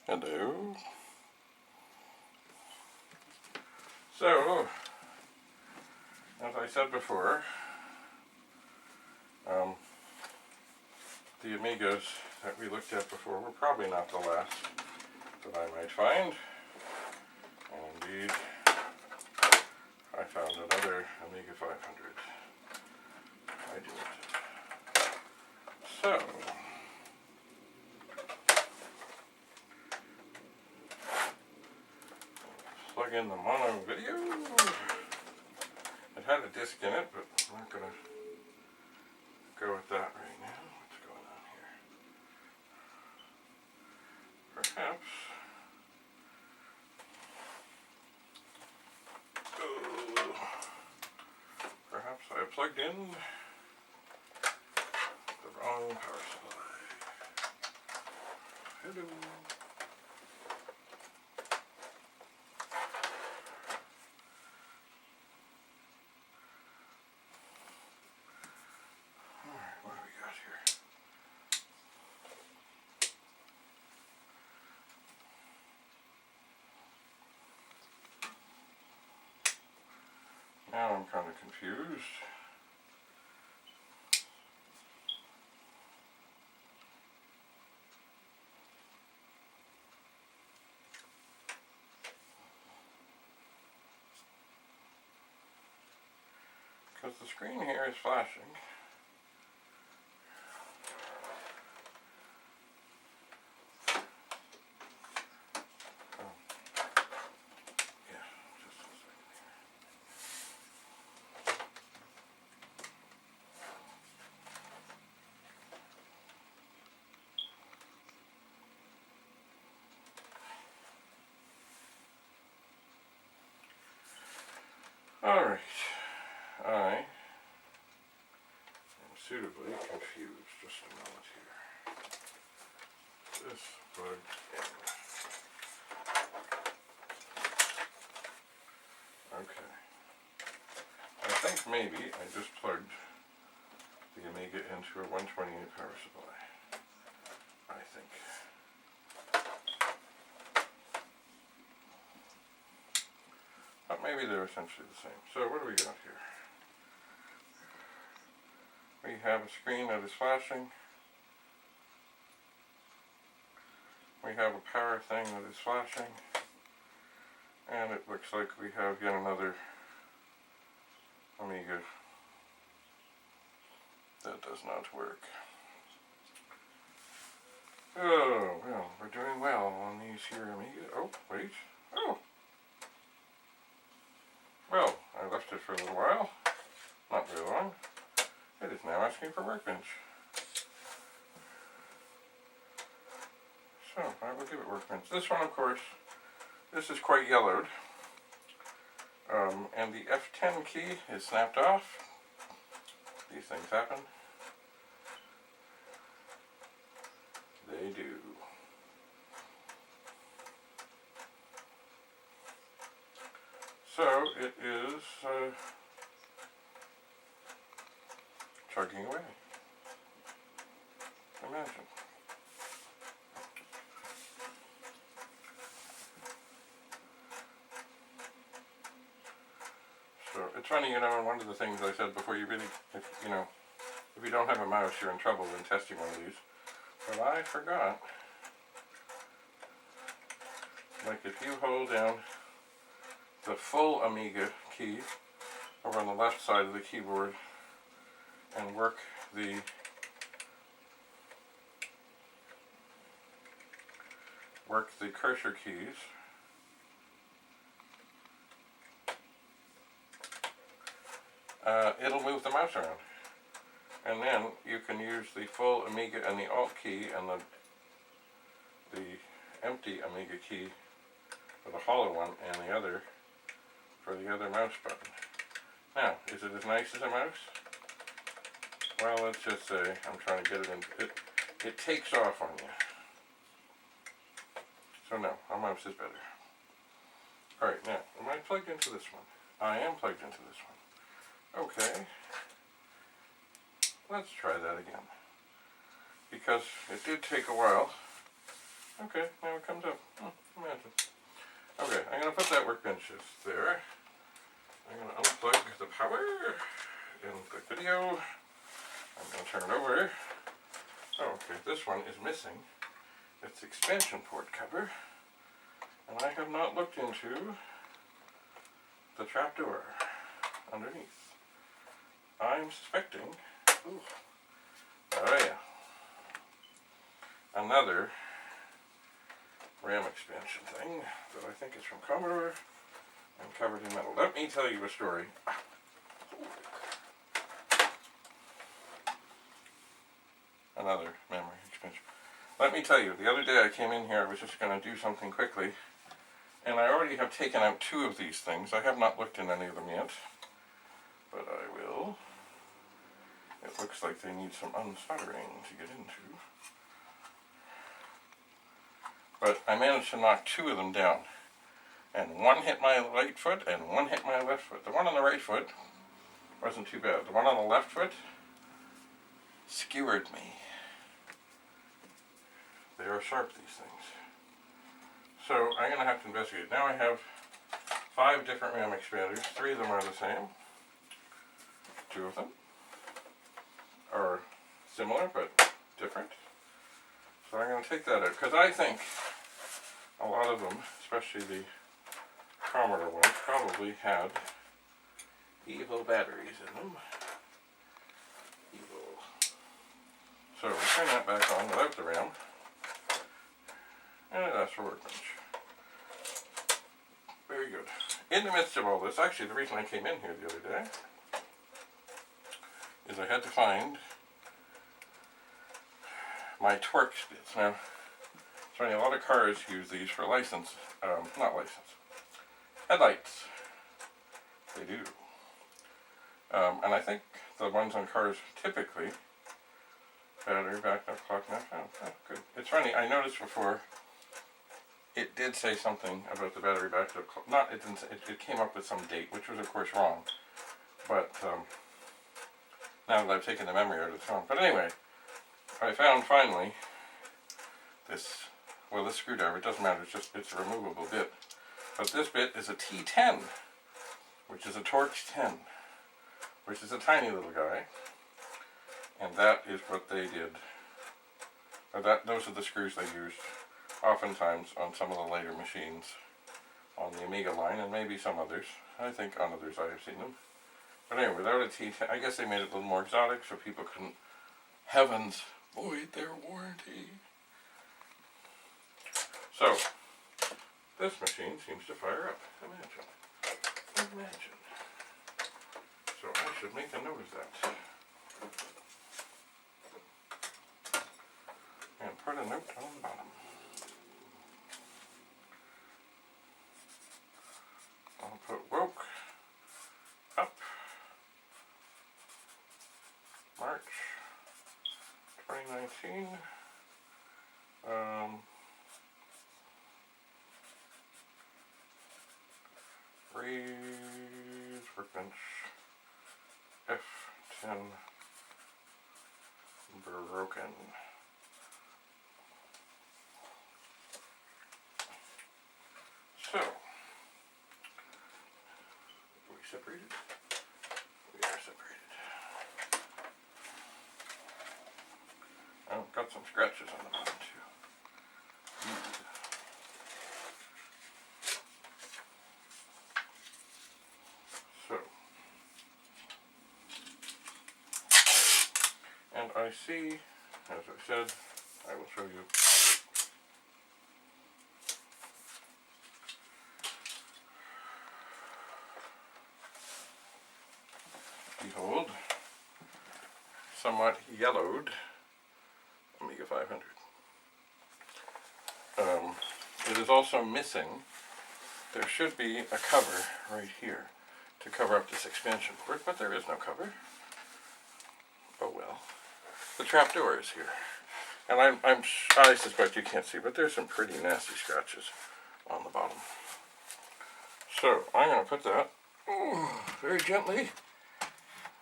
Hello. So, as I said before, the Amigas that we looked at before were probably not the last that I might find. And indeed, I found another Amiga 500. I did. So, plug in the mono video. It had a disc in it, but I'm not going to go with that right now. What's going on here? Perhaps I plugged in the wrong power supply. Hello. Alright, what do we got here? Now I'm kind of confused. Because the screen here is flashing. Oh. Yeah, just a second here. Alright. I am suitably confused. Just a moment here. This plugged in. Okay. I think maybe I just plugged the Amiga into a 128 power supply. I think. But maybe they're essentially the same. So what do we got here? We have a screen that is flashing. We have a power thing that is flashing. And it looks like we have yet another Amiga that does not work. Oh, well, we're doing well on these here Amiga. Oh, wait. Oh! Well, I left it for a little while. Not very long. It is now asking for workbench. So, I will give it workbench. This one, of course, this is quite yellowed. And the F10 key is snapped off. These things happen. They do. So, it is chugging away. Imagine. So, it's funny, you know, one of the things I said before, if you don't have a mouse, you're in trouble when testing one of these. But I forgot. Like, if you hold down the full Amiga key over on the left side of the keyboard and work the cursor keys, it'll move the mouse around. And then you can use the full Amiga and the Alt key and the empty Amiga key for the hollow one and the other for the other mouse button. Now, is it as nice as a mouse? Well, let's just say I'm trying to get it in. It takes off on you. So no, a mouse is better. Alright, now, am I plugged into this one? I am plugged into this one. Okay. Let's try that again. Because it did take a while Okay, now it comes up. Imagine. Okay, I'm going to put that workbench there. I'm going to unplug the power in the video. I'm going to turn it over. Oh, okay, this one is missing its expansion port cover. And I have not looked into the trapdoor underneath. I'm suspecting, ooh, oh yeah, another RAM expansion thing that I think is from Commodore and covered in metal. Let me tell you a story. Another memory expansion. Let me tell you, the other day I came in here, I was just going to do something quickly, and I already have taken out 2 of these things. I have not looked in any of them yet, but I will. It looks like they need some unsoldering to get into. But I managed to knock 2 of them down. And one hit my right foot and one hit my left foot. The one on the right foot wasn't too bad. The one on the left foot skewered me. They are sharp, these things. So I'm going to have to investigate. Now I have 5 different RAM expanders. 3 of them are the same. 2 of them are similar but different. So I'm going to take that out, because I think a lot of them, especially the Commodore ones, probably had evil batteries in them. Evil. So we'll turn that back on without the RAM. And that's for workbench. Very good. In the midst of all this, actually the reason I came in here the other day is I had to find my torque bits. Now, it's funny, a lot of cars use these for license, not license, headlights. They do. And I think the ones on cars typically, battery backup, clock match, oh, good. It's funny, I noticed before, it did say something about the battery backup, not, it didn't say, it came up with some date, which was of course wrong, but now that I've taken the memory out of the phone. But anyway, I found finally this, well, this screwdriver, it doesn't matter, it's a removable bit. But this bit is a T10, which is a Torx 10, which is a tiny little guy. And that is what they did. Those are the screws they used oftentimes on some of the later machines on the Amiga line, and maybe some others. I think on others I have seen them. But anyway, without a T10, I guess they made it a little more exotic so people couldn't, heavens, void their warranty. So, this machine seems to fire up. Imagine. So I should make a note of that. And put a note on the bottom. I'll put woke up March 2019. Raise workbench F10 broken. So, are we separated? We are separated. Oh, got some scratches on the bottom too. So, and I see, as I said, I will show you. Behold, somewhat yellowed Amiga 500. It is also missing, there should be a cover right here to cover up this expansion port, but there is no cover. Oh well. The trapdoor is here. And I suspect you can't see, but there's some pretty nasty scratches on the bottom. So, I'm going to put that very gently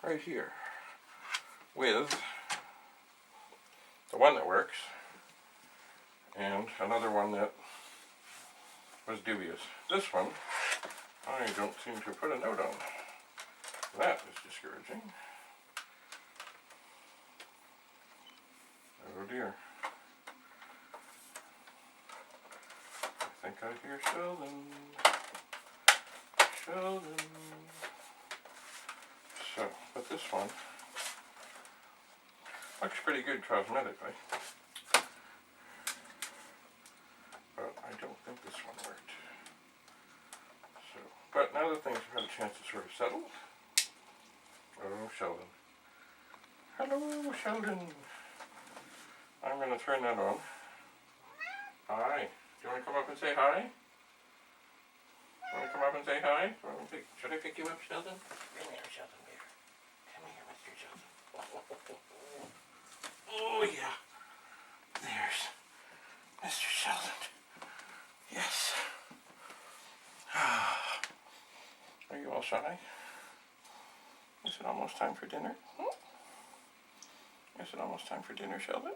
right here with the one that works and another one that was dubious. This one, I don't seem to put a note on. That is discouraging. Oh dear. I think I hear Sheldon. Sheldon. So, but this one looks pretty good cosmetically. But I don't think this one worked. So, but now that things have had a chance to sort of settle. Oh, Sheldon. Hello, Sheldon. I'm going to turn that on. Hi. Do you want to come up and say hi? You want to come up and say hi? Should I pick you up, Sheldon? Come here, Sheldon, dear. Come here, Mr. Sheldon. Oh, yeah. There's Mr. Sheldon. Yes. Are you all shy? Is it almost time for dinner? Is it almost time for dinner, Sheldon?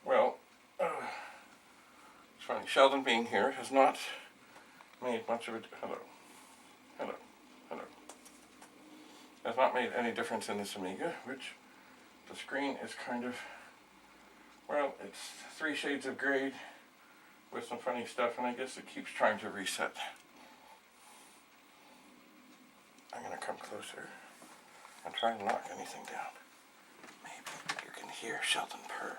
Well, it's funny. Sheldon being here has not made much of a... Hello. Hello. Hello. Has not made any difference in this Amiga, which the screen is kind of... Well, it's 3 shades of gray with some funny stuff, and I guess it keeps trying to reset. I'm going to come closer and try and knock anything down. Maybe you can hear Sheldon purr.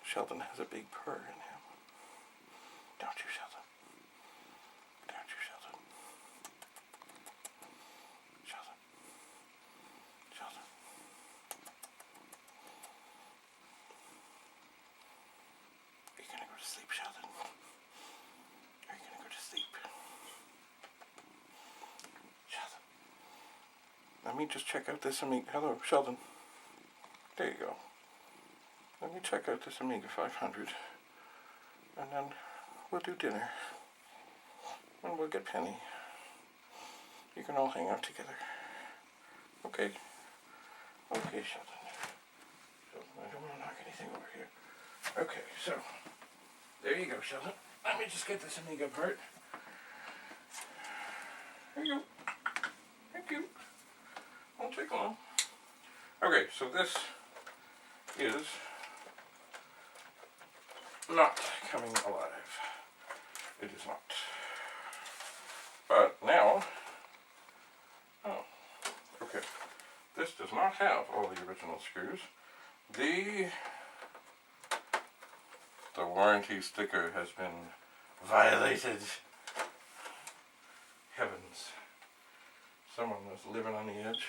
Sheldon has a big purr in him. Don't you, Sheldon? Don't you, Sheldon? Sheldon. Sheldon. Are you going to go to sleep, Sheldon? Are you going to go to sleep? Sheldon. Let me just check out this Amiga. Hello, Sheldon. There you go. Let me check out this Amiga 500, and then we'll do dinner, and we'll get Penny. You can all hang out together. Okay? Okay, Sheldon. Sheldon, I don't want to knock anything over here. Okay, so, there you go, Sheldon. Let me just get this Amiga apart. There you go. Thank you. Won't take long. Okay, so this is not coming alive. It is not. But now, oh, okay. This does not have all the original screws. The warranty sticker has been violated. Heavens. Someone was living on the edge.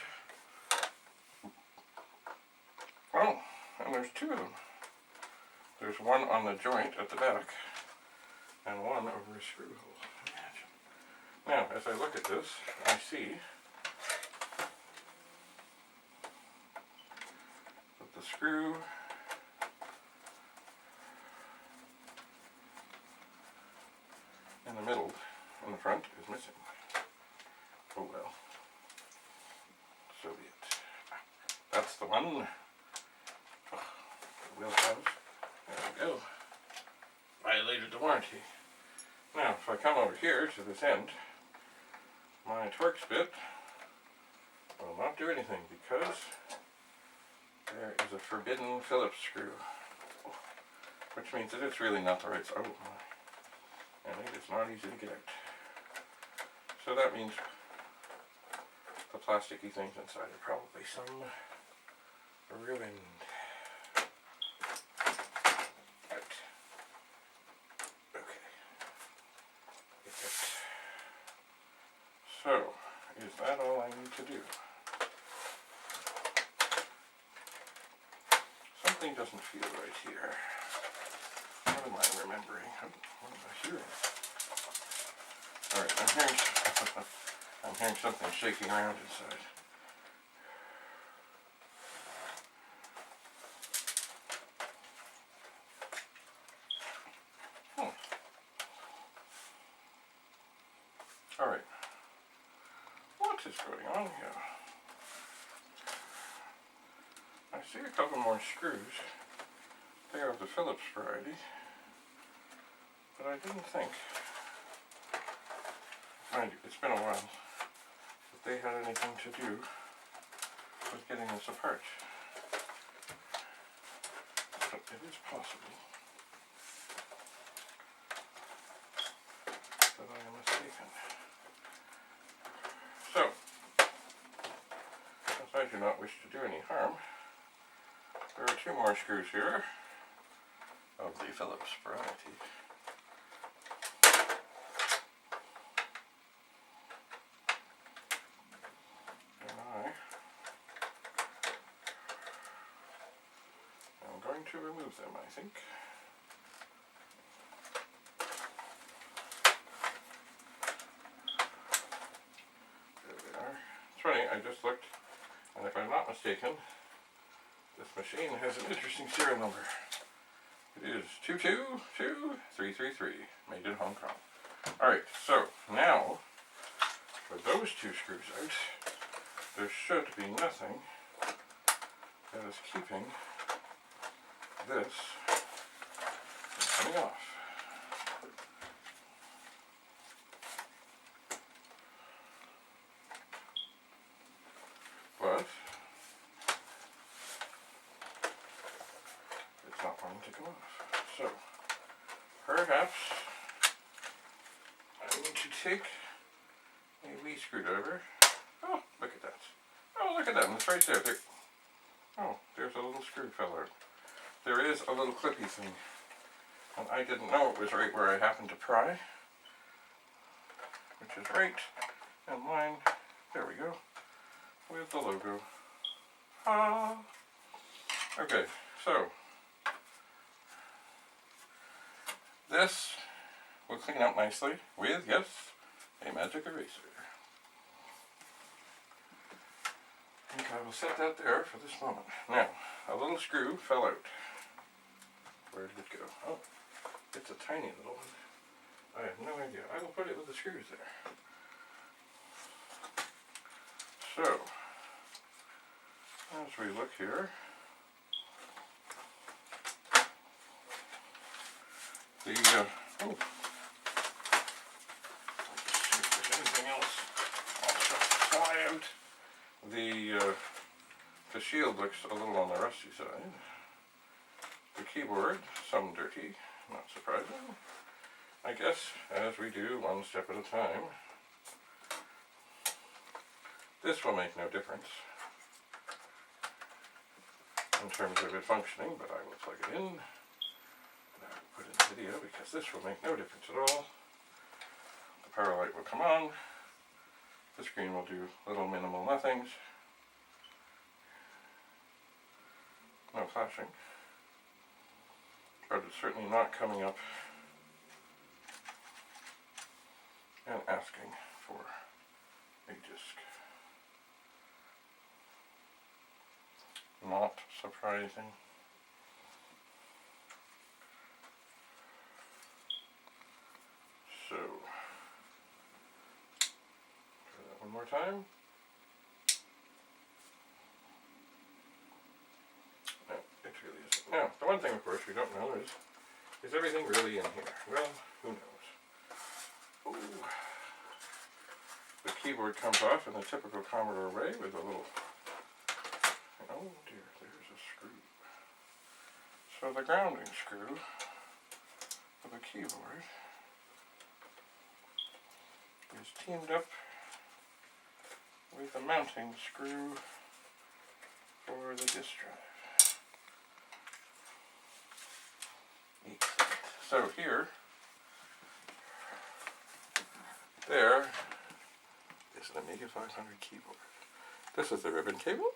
Oh, and there's 2 of them. There's one on the joint at the back, and one over a screw hole. Imagine. Now, as I look at this, I see that the screw in the middle, in the front, is missing. Oh well. So be it. That's the one. Oh, the wheel tabs. There we go. Violated the warranty. Now, if I come over here to this end, my Torx bit will not do anything because there is a forbidden Phillips screw, which means that it's really not the right size. Oh my. And it is not easy to get out. So that means the plasticky things inside are probably some ruined. So, is that all I need to do? Something doesn't feel right here. What am I remembering? What am I hearing? Alright, I'm hearing something shaking around inside. Alright. what is going on here? I see a couple more screws. They are of the Phillips variety, but I didn't think, mind you, it's been a while, that they had anything to do with getting this apart. But it is possible that I am mistaken. So, since I do not wish to do any harm, there are two more screws here of the Phillips variety. And I am going to remove them, I think. There they are. It's funny, I just looked, and if I'm not mistaken, this machine has an interesting serial number. It is 222333, made in Hong Kong. Alright, so now, with those two screws out, there should be nothing that is keeping this from coming off. But it's not wanting to come off. So perhaps I need to take a wee screwdriver. Oh, look at that. Oh, look at that. It's right there. Oh, there's a little screw fell out. There is a little clippy thing. And I didn't know it was right where I happened to pry. Which is right in line. There we go. With the logo. Ah. Okay, so this will clean up nicely with, yes, a magic eraser. I think I will set that there for this moment. Now, a little screw fell out. Where did it go? Oh, it's a tiny little one. I have no idea. I will put it with the screws there. So, as we look here, the, oh, let's see if there's anything else. Also, fly out. The shield looks a little on the rusty side. The keyboard, some dirty, not surprising. I guess, as we do, one step at a time. This will make no difference in terms of it functioning, but I will plug it in. And I will put in the video because this will make no difference at all. The power light will come on. The screen will do little minimal nothings. No flashing. But it's certainly not coming up and asking for a disk. Not surprising. So, try that one more time. No, it really isn't. Now, the one thing, of course, we don't know is everything really in here? Well, who knows? Ooh. The keyboard comes off in the typical Commodore way with a little... Oh dear, there's a screw. So the grounding screw for the keyboard is teamed up with the mounting screw for the disk drive. Excellent. So here, there is an Amiga 500 keyboard. This is the ribbon cable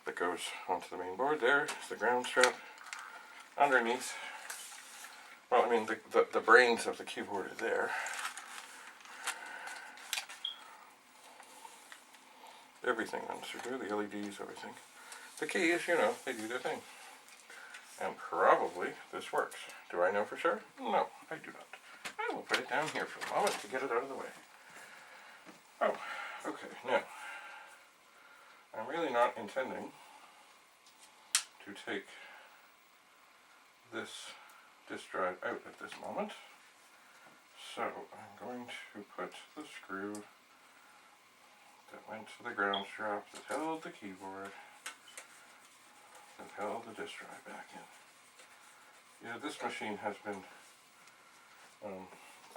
that goes onto the main board. There is the ground strap. Underneath, well, I mean, the brains of the keyboard are there. Everything runs through there, the LEDs, everything. The keys, you know, they do their thing. And probably this works. Do I know for sure? No, I do not. I will put it down here for a moment to get it out of the way. Oh, okay. not intending to take this disk drive out at this moment. So I'm going to put the screw that went to the ground strap that held the keyboard, that held the disk drive back in. Yeah, this machine has been,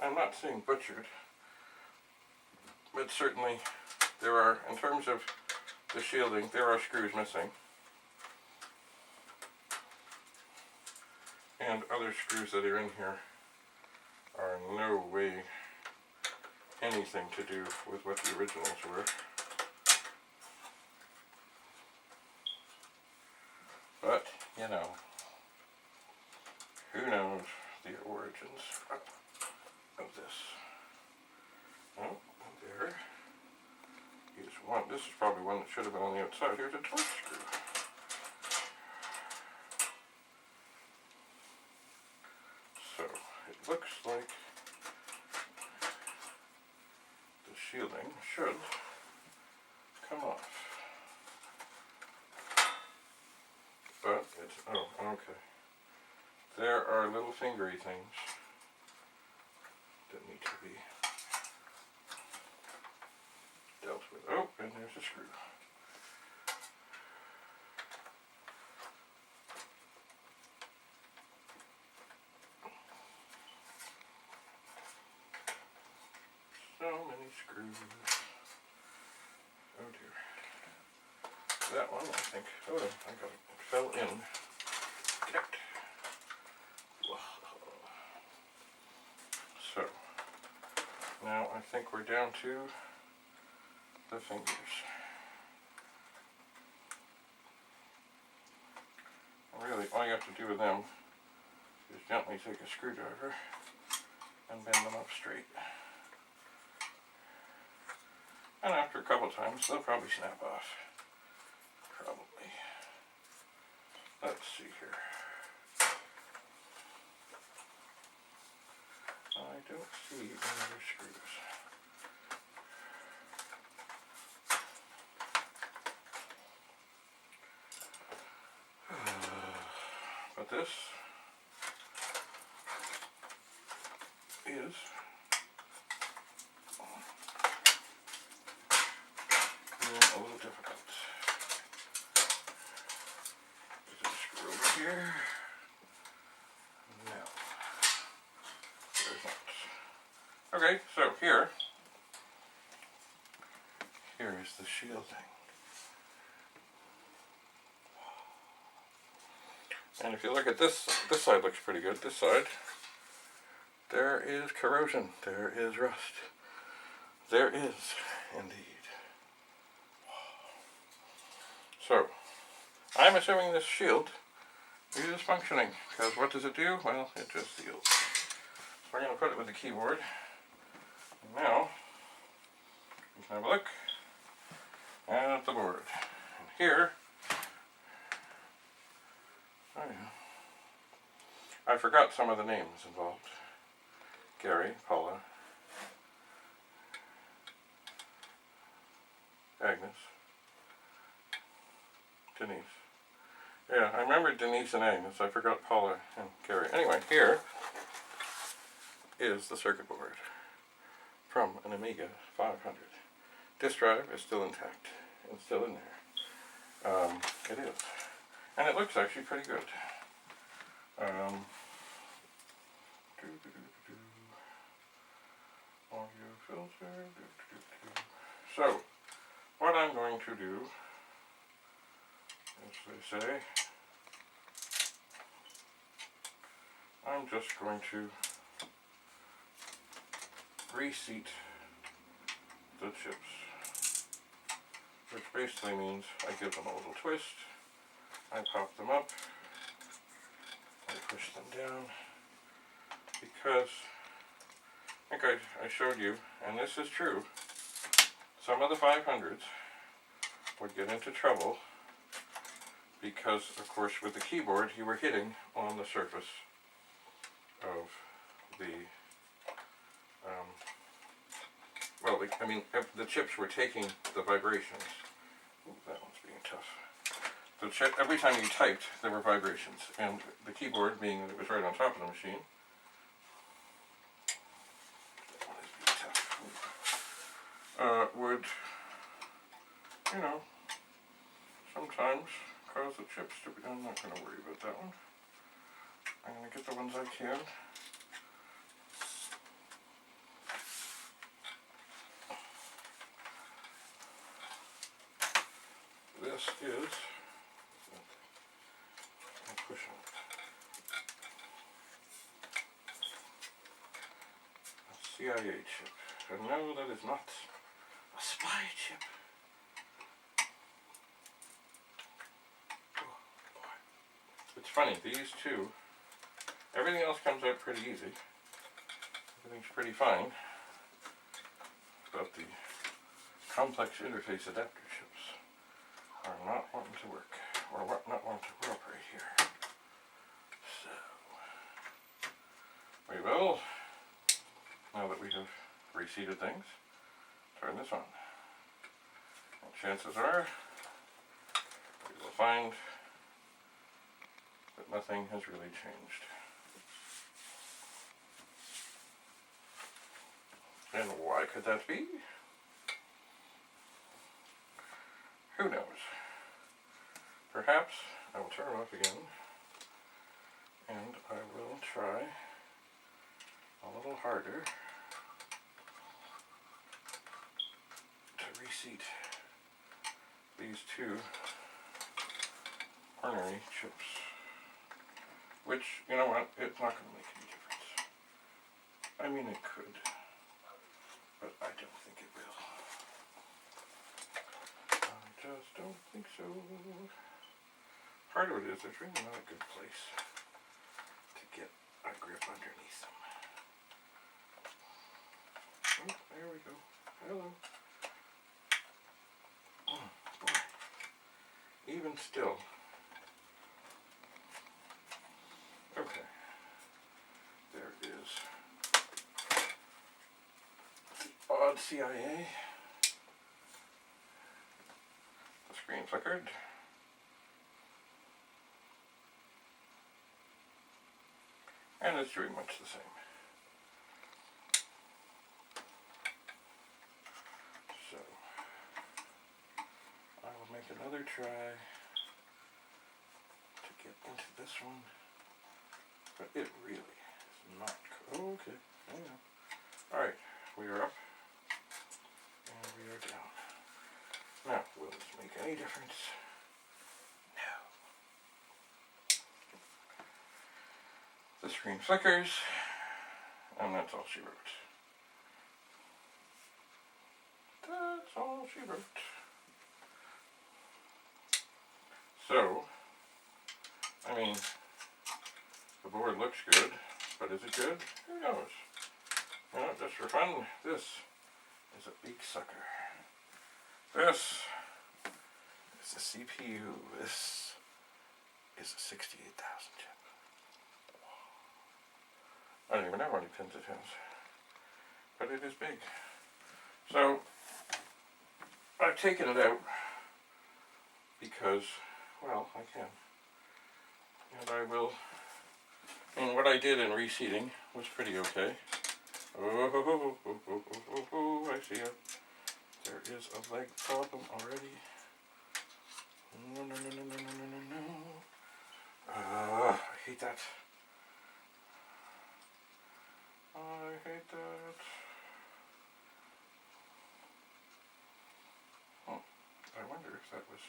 I'm not saying butchered, but certainly there are, in terms of the shielding, there are screws missing. And other screws that are in here are in no way anything to do with what the originals were. But, you know, who knows the origins of this. Oh, there is one. This is probably one that should have been on the outside. Here's a torque screw. So, it looks like the shielding should come off. But it's, oh, okay. There are little fingery things that need to be dealt with. Oh, and there's a screw. So many screws. Oh dear. That one, I think. Oh, I got it. It fell in. Connect. So, now I think we're down to the fingers. Really, all you have to do with them is gently take a screwdriver and bend them up straight. And after a couple times, they'll probably snap off. Probably. Let's see here. I don't see any other screws. But this is a little difficult. There's a screw over here. No. There's not. Okay, so here is the shielding. And if you look at this side looks pretty good. This side, there is corrosion, there is rust. There is, indeed. So, I'm assuming this shield is functioning, because what does it do? Well, it just seals. So we're going to put it with the keyboard. And now, we can have a look at the board. And here, oh yeah, I forgot some of the names involved. Gary, Paula, Agnes, Denise. Yeah, I remember Denise and Agnes. I forgot Paula and Gary. Anyway, here is the circuit board from an Amiga 500. Disk drive is still intact. It's still in there. It is. And it looks actually pretty good. Audio filter. So, what I'm going to do, as they say, I'm just going to reseat the chips, which basically means I give them a little twist, I pop them up, I push them down, because I think I showed you, and this is true, some of the 500s would get into trouble because, of course, with the keyboard you were hitting on the surface of the, the chips were taking the vibrations. Ooh, that one's being tough. So check, every time you typed, there were vibrations, and the keyboard, being that it was right on top of the machine, would, you know, sometimes cause the chips to be. I'm not going to worry about that one. I'm going to get the ones I can. This is, I'll push it, a CIA chip. And no, that is not a spy chip. Oh, boy. It's funny, these two, everything else comes out pretty easy. Everything's pretty fine. But the complex interface adapter chips are not wanting to work, or not wanting to work right here. So, we will, now that we have reseated things, turn this on. And chances are, we will find that nothing has really changed. And why could that be? Who knows? Perhaps I will turn it off again, and I will try a little harder to reseat these two ornery chips. Which, you know what, it's not going to make any difference. I mean, it could, but I don't think it will. I just don't think so. Part of it is there's really not a good place to get a grip underneath them. Oh, there we go. Hello. Oh, boy. Even still. Okay. There is the odd CIA. The screen flickered. And it's doing much the same. So, I will make another try to get into this one, but it really is not. Okay, hang on. Alright, we are up, and we are down. Now, will this make any difference? The screen flickers, and that's all she wrote. That's all she wrote. So, I mean, the board looks good, but is it good? Who knows? You know, just for fun, this is a big sucker. This is a CPU. This is a 68,000 chip. I don't even know how many pins it has, but it is big. So, I've taken it out because, well, I can. And I will, and what I did in reseating was pretty okay. Oh, I see it. There is a leg problem already. No. I hate that. I hate that. Oh, I wonder if that was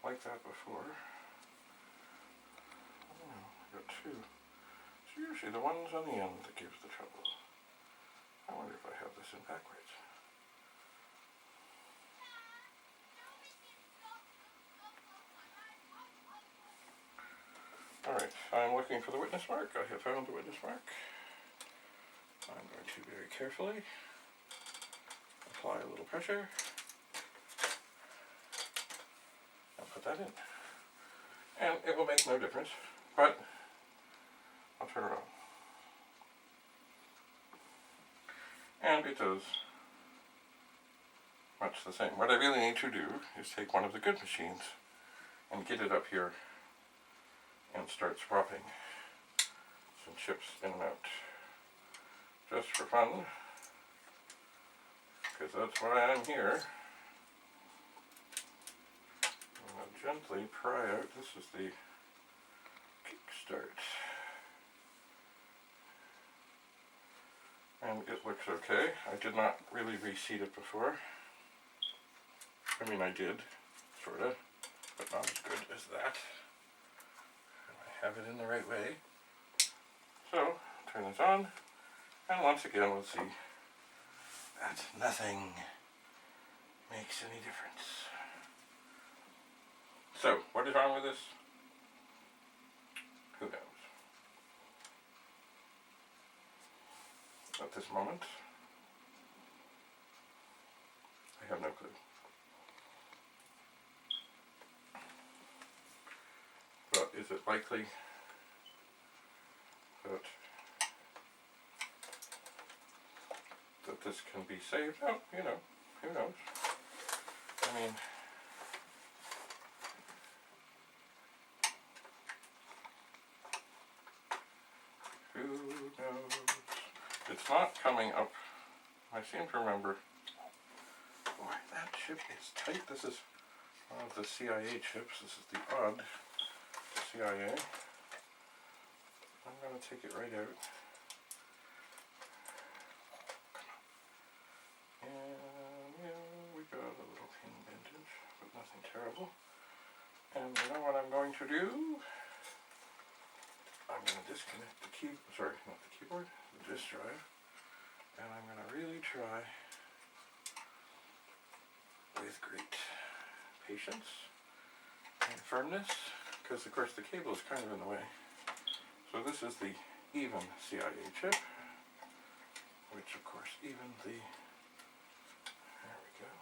like that before. I don't know, I got two. It's usually the ones on the end that gives the trouble. I wonder if I have this in backwards. Alright, I'm looking for the witness mark. I have found the witness mark. I'm going to very carefully apply a little pressure and put that in. And it will make no difference, but I'll turn it on. And it does much the same. What I really need to do is take one of the good machines and get it up here and start swapping some chips in and out. Just for fun, because that's why I'm here. I'm going to gently pry out. This is the kickstart. And it looks okay. I did not really reseat it before. I mean, I did, sort of, but not as good as that. I have it in the right way. So, turn this on, and once again we'll see that nothing makes any difference. So, what is wrong with this? Who knows? At this moment, I have no clue. But is it likely that this can be saved? Oh, you know, who knows? I mean, who knows? It's not coming up. I seem to remember. Boy, that chip is tight. This is one of the CIA chips. This is the odd CIA. I'm going to take it right out. And yeah, we got a little pin dentage, but nothing terrible. And you know what I'm going to do? I'm going to disconnect the not the keyboard, the disk drive. And I'm going to really try with great patience and firmness, because of course the cable is kind of in the way. So this is the even CIA chip, which of course even the, there we go.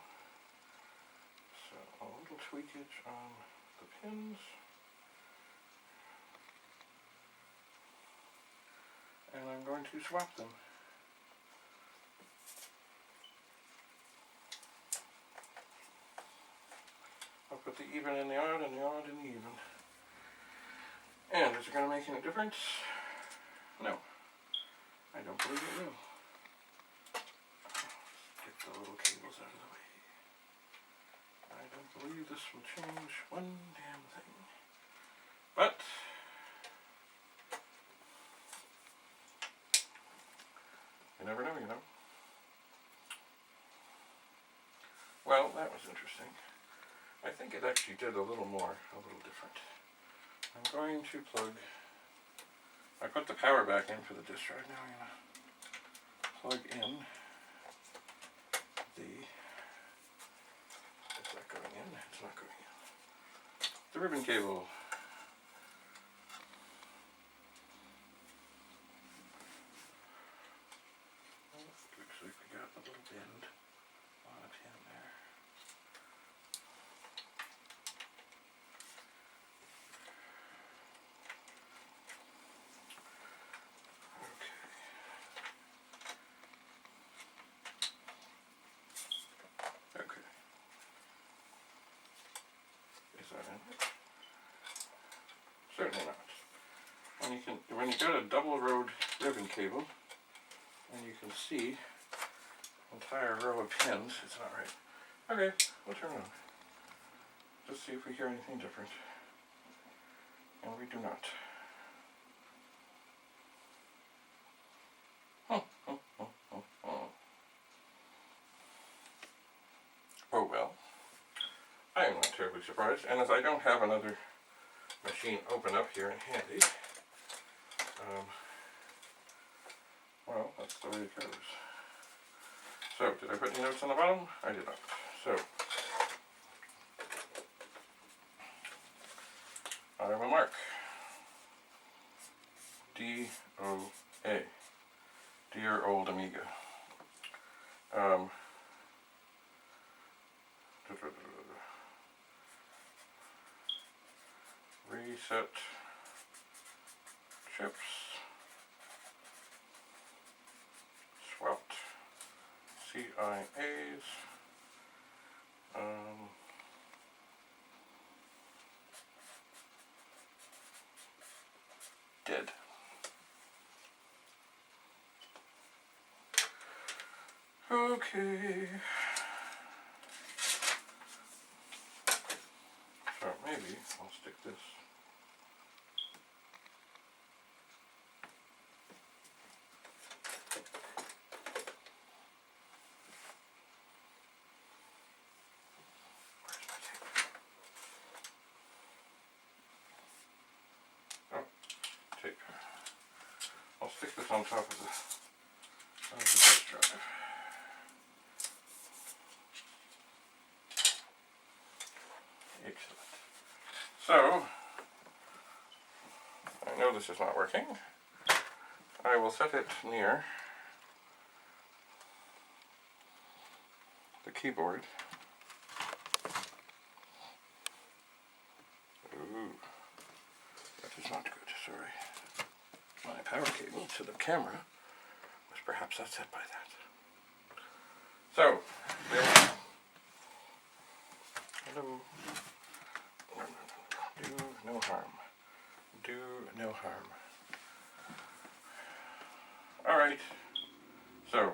So a little tweakage on the pins. And I'm going to swap them. I'll put the even in the odd and the odd in the even. And is it going to make any difference? No. I don't believe it will. Get the little cables out of the way. I don't believe this will change one damn thing. But you never know, you know. Well, that was interesting. I think it actually did a little more, a little different. I'm going to plug, I put the power back in for the disk drive. Now I'm going to plug in the, is that going in? It's not going in. The ribbon cable. Looks like we got a little bend on a pin there. Okay. Is that in it? Certainly not. When you got a double road ribbon cable, and you can see entire row of pins, it's not right. Okay, we'll turn it on. Just see if we hear anything different. And we do not. Oh well. I am not terribly surprised, and as I don't have another machine open up here and handy, well, that's the way it goes. So, did I put any notes on the bottom? I did not. So, I will mark DOA, Dear Old Amiga. Reset chips, swapped CIAs, Okay. So maybe I'll stick this. Tape. I'll stick this on top of the disk drive. Excellent. So, I know this is not working. I will set it near the keyboard. Ooh, that is not good, sorry. My power cable to the camera was perhaps upset by that. So, there. Hello. Do no harm. Do no harm. Alright, so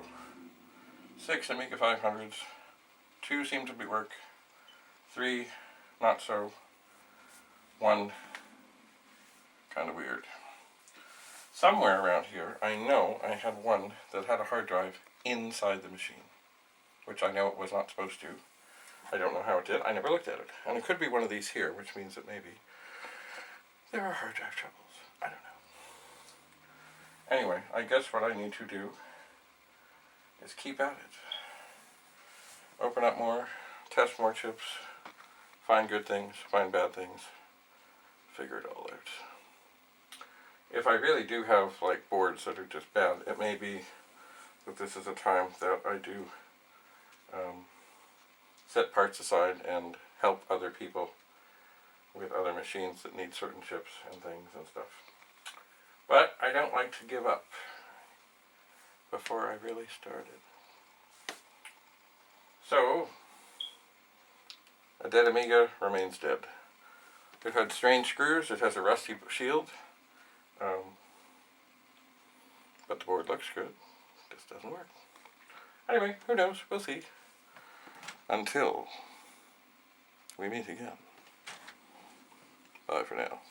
6 Amiga 500s, 2 seem to work, 3 not so, 1 kind of weird. Somewhere around here, I know I had one that had a hard drive inside the machine, which I know it was not supposed to. I don't know how it did. I never looked at it. And it could be one of these here, which means that maybe there are hard drive troubles. I don't know. Anyway, I guess what I need to do is keep at it. Open up more, test more chips, find good things, find bad things, figure it all out. If I really do have like boards that are just bad, it may be that this is a time that I do set parts aside and help other people with other machines that need certain chips and things and stuff. But I don't like to give up before I really started. So, a dead Amiga remains dead. It had strange screws, it has a rusty shield, but the board looks good. This doesn't work. Anyway, who knows? We'll see. Until we meet again. Bye for now.